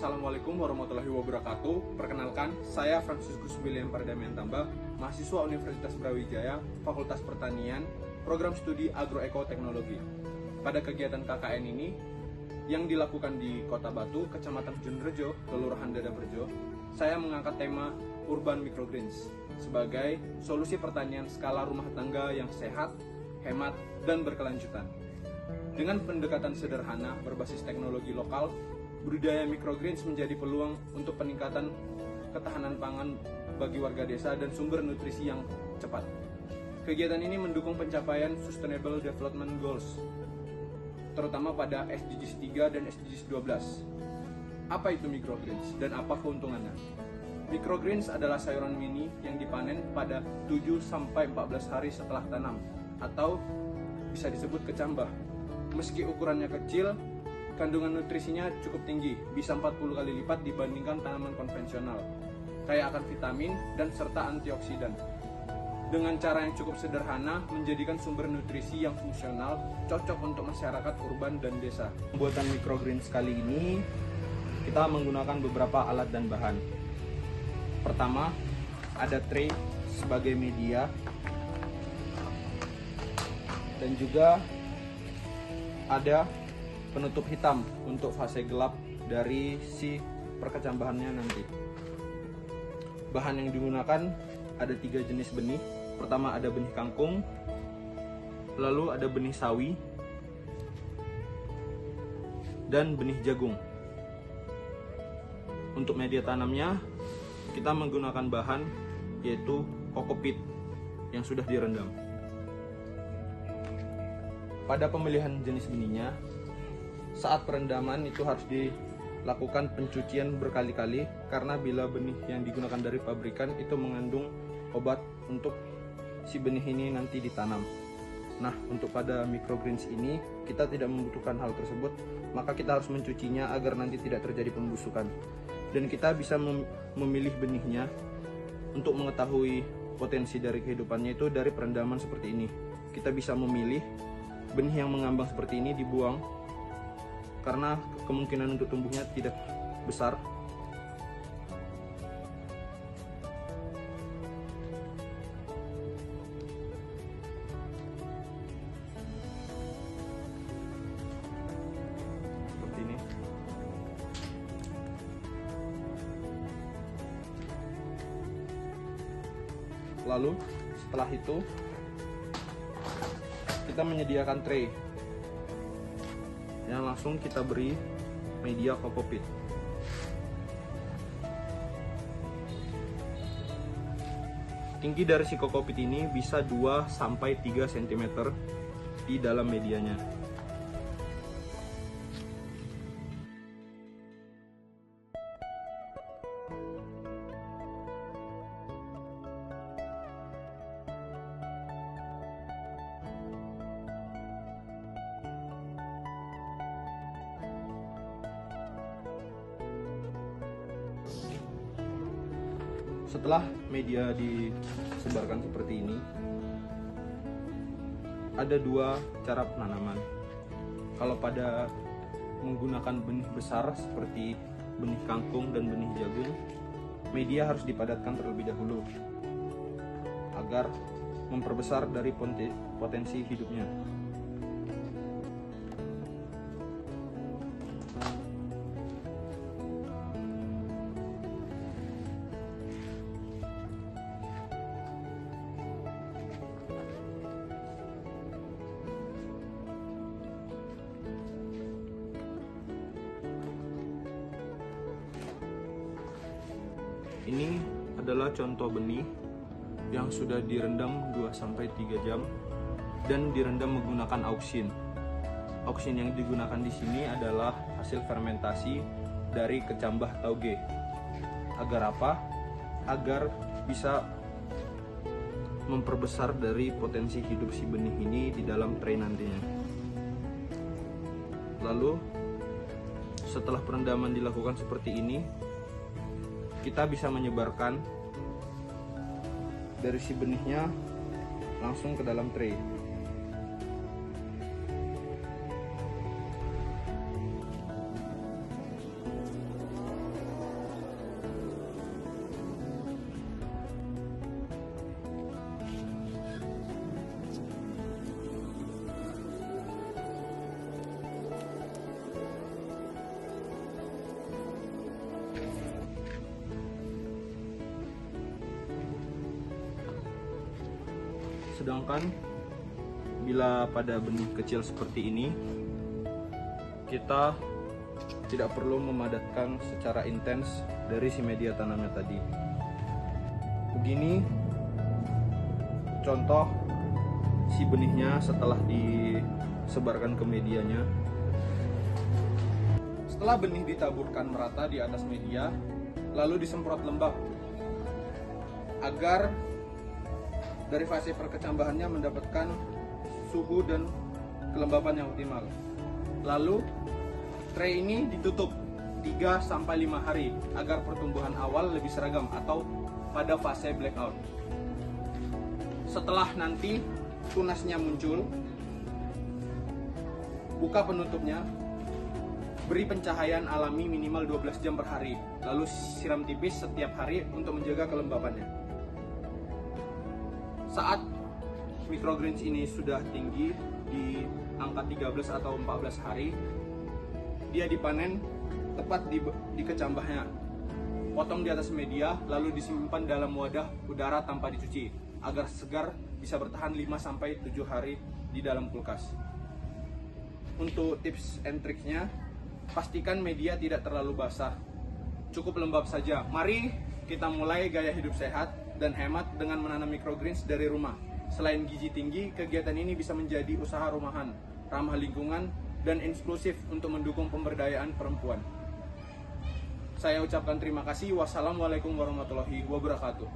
Assalamualaikum warahmatullahi wabarakatuh. Perkenalkan, saya Franciscus William Pardamian Tambah, mahasiswa Universitas Brawijaya, Fakultas Pertanian, Program Studi Agroekoteknologi. Pada kegiatan KKN ini, yang dilakukan di Kota Batu, Kecamatan Junrejo, Kelurahan Dadaberjo, saya mengangkat tema Urban Microgreens sebagai solusi pertanian skala rumah tangga yang sehat, hemat, dan berkelanjutan. Dengan pendekatan sederhana berbasis teknologi lokal, budidaya microgreens menjadi peluang untuk peningkatan ketahanan pangan bagi warga desa dan sumber nutrisi yang cepat. Kegiatan ini mendukung pencapaian Sustainable Development Goals, terutama pada SDGs 3 dan SDGs 12. Apa itu microgreens dan apa keuntungannya? Microgreens adalah sayuran mini yang dipanen pada 7-14 hari setelah tanam, atau bisa disebut kecambah. Meski ukurannya kecil, kandungan nutrisinya cukup tinggi, bisa 40 kali lipat dibandingkan tanaman konvensional. Kaya akan vitamin dan serta antioksidan. Dengan cara yang cukup sederhana, menjadikan sumber nutrisi yang fungsional, cocok untuk masyarakat urban dan desa. Pembuatan microgreens kali ini, kita menggunakan beberapa alat dan bahan. Pertama, ada tray sebagai media, dan juga ada penutup hitam untuk fase gelap dari si perkecambahannya nanti. Bahan yang digunakan ada 3 jenis benih. Pertama ada benih kangkung, lalu ada benih sawi, dan benih jagung. Untuk media tanamnya kita menggunakan bahan yaitu kokopit yang sudah direndam. Pada pemilihan jenis benihnya, saat perendaman itu harus dilakukan pencucian berkali-kali, karena bila benih yang digunakan dari pabrikan itu mengandung obat untuk si benih ini nanti ditanam. Nah, untuk pada microgreens ini kita tidak membutuhkan hal tersebut, maka kita harus mencucinya agar nanti tidak terjadi pembusukan. Dan kita bisa memilih benihnya untuk mengetahui potensi dari kehidupannya itu dari perendaman seperti ini. Kita bisa memilih benih yang mengambang seperti ini dibuang, karena kemungkinan untuk tumbuhnya tidak besar. Seperti ini. Lalu setelah itu kita menyediakan tray yang langsung kita beri media kokopit. Tinggi dari si kokopit ini bisa 2-3 cm di dalam medianya. Setelah media disebarkan seperti ini, ada 2 cara penanaman. Kalau pada menggunakan benih besar seperti benih kangkung dan benih jagung, media harus dipadatkan terlebih dahulu agar memperbesar dari potensi hidupnya. Ini adalah contoh benih yang sudah direndam 2-3 jam dan direndam menggunakan auksin. Auksin yang digunakan di sini adalah hasil fermentasi dari kecambah tauge. Agar apa? Agar bisa memperbesar dari potensi hidup si benih ini di dalam tray nantinya. Lalu setelah perendaman dilakukan seperti ini, kita bisa menyebarkan dari si benihnya langsung ke dalam tray. Sedangkan bila pada benih kecil seperti ini, kita tidak perlu memadatkan secara intens dari si media tanamnya tadi. Begini contoh si benihnya setelah disebarkan ke medianya. Setelah benih ditaburkan merata di atas media, lalu disemprot lembab agar dari fase perkecambahannya mendapatkan suhu dan kelembapan yang optimal. Lalu tray ini ditutup 3-5 hari agar pertumbuhan awal lebih seragam atau pada fase blackout. Setelah nanti tunasnya muncul, buka penutupnya, beri pencahayaan alami minimal 12 jam per hari, lalu siram tipis setiap hari untuk menjaga kelembapannya. Saat microgreens ini sudah tinggi di angka 13 atau 14 hari, dia dipanen tepat di kecambahnya. Potong di atas media, lalu disimpan dalam wadah udara tanpa dicuci, agar segar bisa bertahan 5-7 hari di dalam kulkas. Untuk tips and triknya, pastikan media tidak terlalu basah, cukup lembab saja. Mari kita mulai gaya hidup sehat dan hemat dengan menanam microgreens dari rumah. Selain gizi tinggi, kegiatan ini bisa menjadi usaha rumahan, ramah lingkungan, dan inklusif untuk mendukung pemberdayaan perempuan. Saya ucapkan terima kasih. Wassalamualaikum warahmatullahi wabarakatuh.